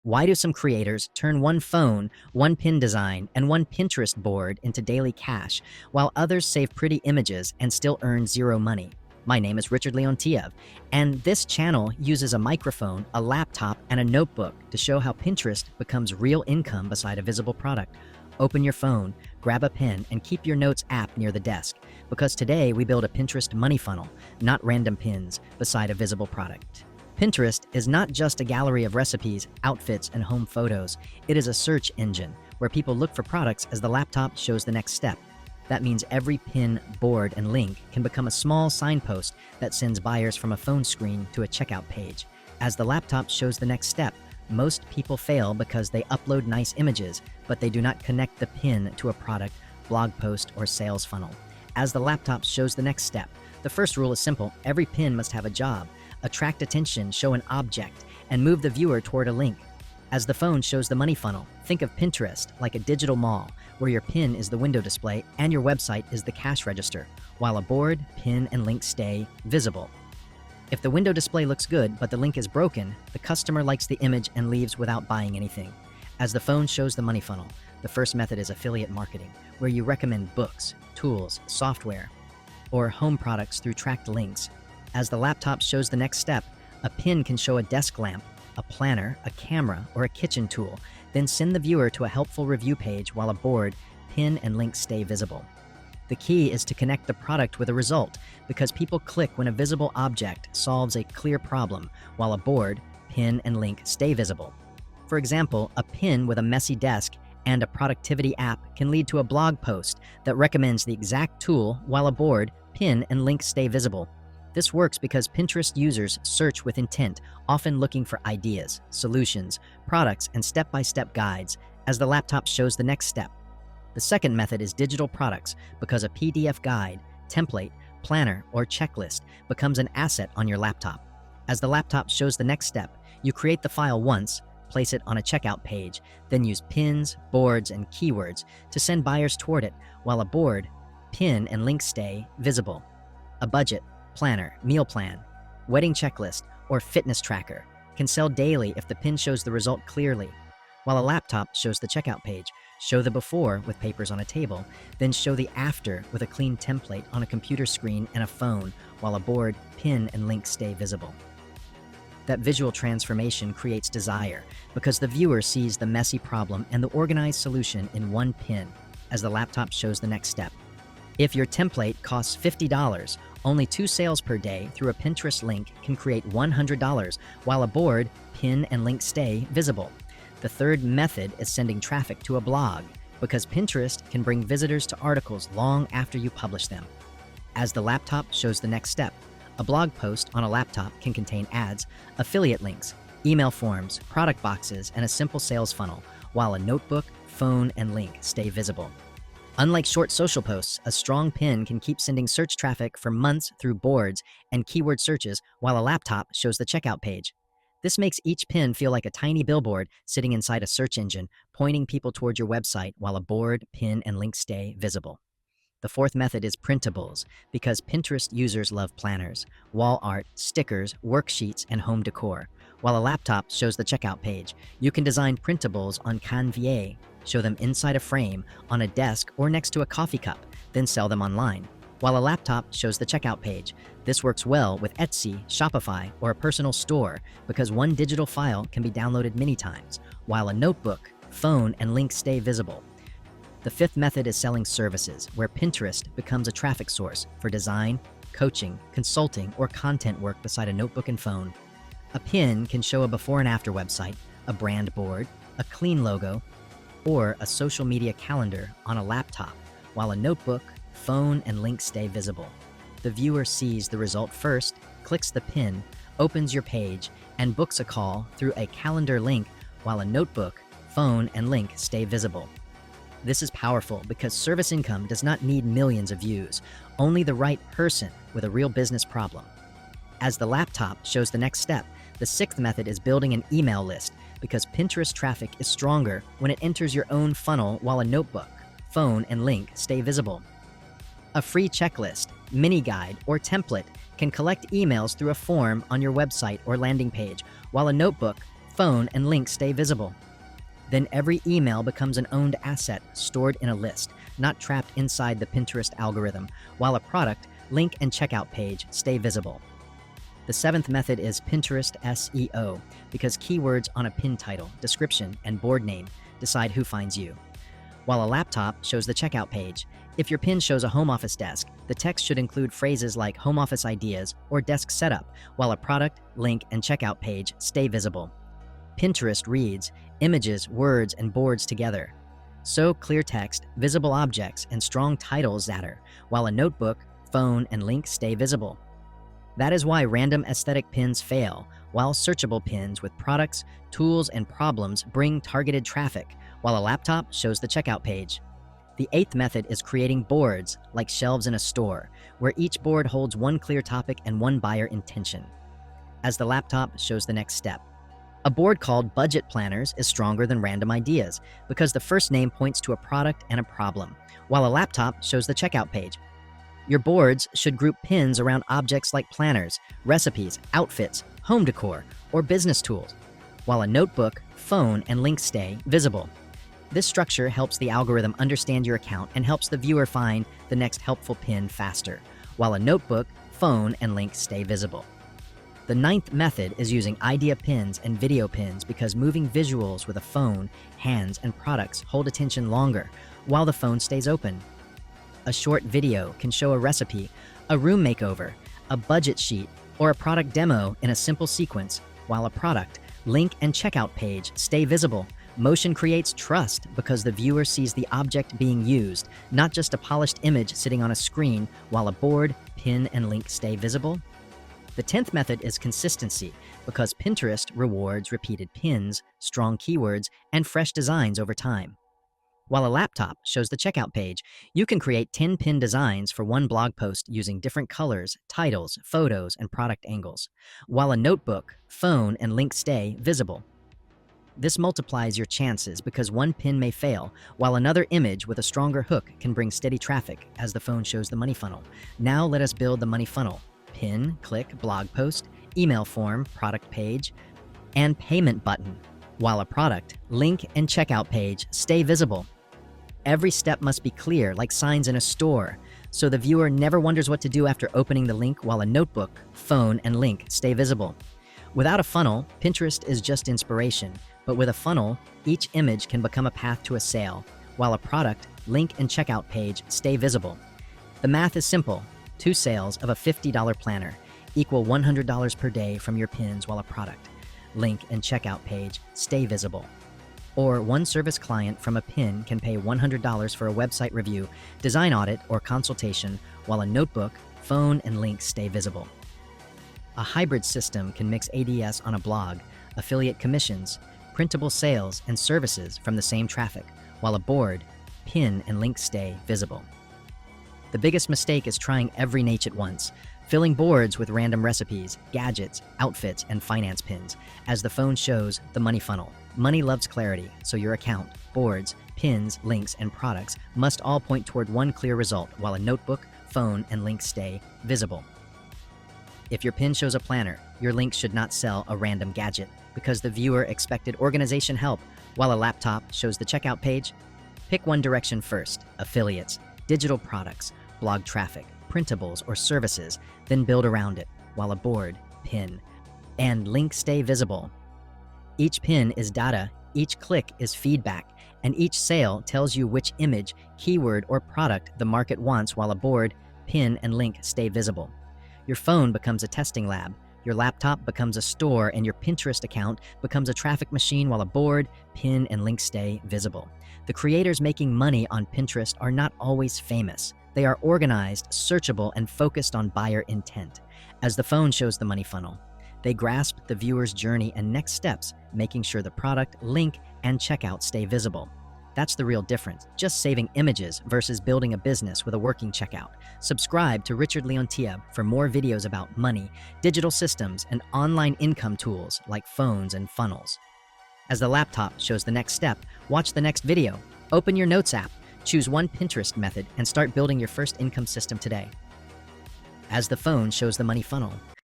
Why do some creators turn one phone, one pin design, and one Pinterest board into daily cash, while others save pretty images and still earn zero money? My name is Richard Leontiev, and this channel uses a microphone, a laptop, and a notebook to show how Pinterest becomes real income beside a visible product. Open your phone, grab a pen, and keep your notes app near the desk, because today we build a Pinterest money funnel, not random pins, beside a visible product. Pinterest is not just a gallery of recipes, outfits, and home photos. It is a search engine where people look for products as the laptop shows the next step. That means every pin, board, and link can become a small signpost that sends buyers from a phone screen to a checkout page. As the laptop shows the next step, most people fail because they upload nice images, but they do not connect the pin to a product, blog post, or sales funnel. As the laptop shows the next step, the first rule is simple: every pin must have a job. Attract attention, show an object, and move the viewer toward a link. As the phone shows the money funnel, think of Pinterest like a digital mall, where your pin is the window display and your website is the cash register, while a board, pin, and link stay visible. If the window display looks good but the link is broken, the customer likes the image and leaves without buying anything. As the phone shows the money funnel, the first method is affiliate marketing, where you recommend books, tools, software, or home products through tracked links. As the laptop shows the next step, a pin can show a desk lamp, a planner, a camera, or a kitchen tool, then send the viewer to a helpful review page while a board, pin, and link stay visible. The key is to connect the product with a result, because people click when a visible object solves a clear problem, while a board, pin, and link stay visible. For example, a pin with a messy desk and a productivity app can lead to a blog post that recommends the exact tool, while a board, pin, and link stay visible. This works because Pinterest users search with intent, often looking for ideas, solutions, products, and step-by-step guides, as the laptop shows the next step. The second method is digital products, because a PDF guide, template, planner, or checklist becomes an asset on your laptop. As the laptop shows the next step, you create the file once, place it on a checkout page, then use pins, boards, and keywords to send buyers toward it, while a board, pin, and link stay visible. A budget, planner, meal plan, wedding checklist, or fitness tracker can sell daily if the pin shows the result clearly, while a laptop shows the checkout page. Show the before with papers on a table, then show the after with a clean template on a computer screen and a phone, while a board, pin, and link stay visible. That visual transformation creates desire because the viewer sees the messy problem and the organized solution in one pin as the laptop shows the next step. If your template costs $50, only 2 sales per day through a Pinterest link can create $100, while a board, pin, and link stay visible. The third method is sending traffic to a blog, because Pinterest can bring visitors to articles long after you publish them. As the laptop shows the next step, a blog post on a laptop can contain ads, affiliate links, email forms, product boxes, and a simple sales funnel, while a notebook, phone, and link stay visible. Unlike short social posts, a strong pin can keep sending search traffic for months through boards and keyword searches, while a laptop shows the checkout page. This makes each pin feel like a tiny billboard sitting inside a search engine, pointing people toward your website, while a board, pin, and link stay visible. The fourth method is printables, because Pinterest users love planners, wall art, stickers, worksheets, and home decor. While a laptop shows the checkout page, you can design printables on Canva, show them inside a frame, on a desk, or next to a coffee cup, then sell them online. While a laptop shows the checkout page, this works well with Etsy, Shopify, or a personal store, because one digital file can be downloaded many times, while a notebook, phone, and link stay visible. The fifth method is selling services, where Pinterest becomes a traffic source for design, coaching, consulting, or content work beside a notebook and phone. A pin can show a before and after website, a brand board, a clean logo, or a social media calendar on a laptop, while a notebook, phone, and link stay visible. The viewer sees the result first, clicks the pin, opens your page, and books a call through a calendar link, while a notebook, phone, and link stay visible. This is powerful because service income does not need millions of views, only the right person with a real business problem. As the laptop shows the next step, the sixth method is building an email list, because Pinterest traffic is stronger when it enters your own funnel, while a notebook, phone, and link stay visible. A free checklist, mini guide, or template can collect emails through a form on your website or landing page, while a notebook, phone, and link stay visible. Then every email becomes an owned asset stored in a list, not trapped inside the Pinterest algorithm, while a product, link, and checkout page stay visible. The seventh method is Pinterest SEO, because keywords on a pin title, description, and board name decide who finds you. While a laptop shows the checkout page, if your pin shows a home office desk, the text should include phrases like home office ideas or desk setup, while a product, link, and checkout page stay visible. Pinterest reads images, words, and boards together. So clear text, visible objects, and strong titles zatter, while a notebook, phone, and link stay visible. That is why random aesthetic pins fail, while searchable pins with products, tools, and problems bring targeted traffic, while a laptop shows the checkout page. The eighth method is creating boards, like shelves in a store, where each board holds one clear topic and one buyer intention. As the laptop shows the next step. A board called Budget Planners is stronger than Random Ideas because the first name points to a product and a problem, while a laptop shows the checkout page. Your boards should group pins around objects like planners, recipes, outfits, home decor, or business tools, while a notebook, phone, and link stay visible. This structure helps the algorithm understand your account and helps the viewer find the next helpful pin faster, while a notebook, phone, and link stay visible. The ninth method is using idea pins and video pins because moving visuals with a phone, hands, and products hold attention longer, while the phone stays open. A short video can show a recipe, a room makeover, a budget sheet, or a product demo in a simple sequence, while a product, link, and checkout page stay visible. Motion creates trust because the viewer sees the object being used, not just a polished image sitting on a screen, while a board, pin, and link stay visible. The 10th method is consistency because Pinterest rewards repeated pins, strong keywords, and fresh designs over time. While a laptop shows the checkout page, you can create 10 pin designs for one blog post using different colors, titles, photos, and product angles, while a notebook, phone, and link stay visible. This multiplies your chances because one pin may fail, while another image with a stronger hook can bring steady traffic as the phone shows the money funnel. Now let us build the money funnel. Pin, click, blog post, email form, product page, and payment button, while a product, link, and checkout page stay visible. Every step must be clear, like signs in a store, so the viewer never wonders what to do after opening the link, while a notebook, phone, and link stay visible. Without a funnel, Pinterest is just inspiration, but with a funnel, each image can become a path to a sale, while a product, link, and checkout page stay visible. The math is simple. 2 sales of a $50 planner equal $100 per day from your pins, while a product, link, and checkout page stay visible. Or one service client from a pin can pay $100 for a website review, design audit, or consultation, while a notebook, phone, and link stay visible. A hybrid system can mix ADS on a blog, affiliate commissions, printable sales, and services from the same traffic, while a board, pin, and link stay visible. The biggest mistake is trying every niche at once, filling boards with random recipes, gadgets, outfits, and finance pins, as the phone shows the money funnel. Money loves clarity, so your account, boards, pins, links, and products must all point toward one clear result, while a notebook, phone, and link stay visible. If your pin shows a planner, your link should not sell a random gadget because the viewer expected organization help, while a laptop shows the checkout page. Pick one direction first: affiliates, digital products, blog traffic, printables, or services, then build around it, while a board, pin, and link stay visible. Each pin is data, each click is feedback, and each sale tells you which image, keyword, or product the market wants, while a board, pin, and link stay visible. Your phone becomes a testing lab, your laptop becomes a store, and your Pinterest account becomes a traffic machine, while a board, pin, and link stay visible. The creators making money on Pinterest are not always famous. They are organized, searchable, and focused on buyer intent. As the phone shows the money funnel, they grasp the viewer's journey and next steps, making sure the product, link, and checkout stay visible. That's the real difference, just saving images versus building a business with a working checkout. Subscribe to Richard Leontiev for more videos about money, digital systems, and online income tools like phones and funnels. As the laptop shows the next step, watch the next video. Open your Notes app, choose one Pinterest method, and start building your first income system today. As the phone shows the money funnel,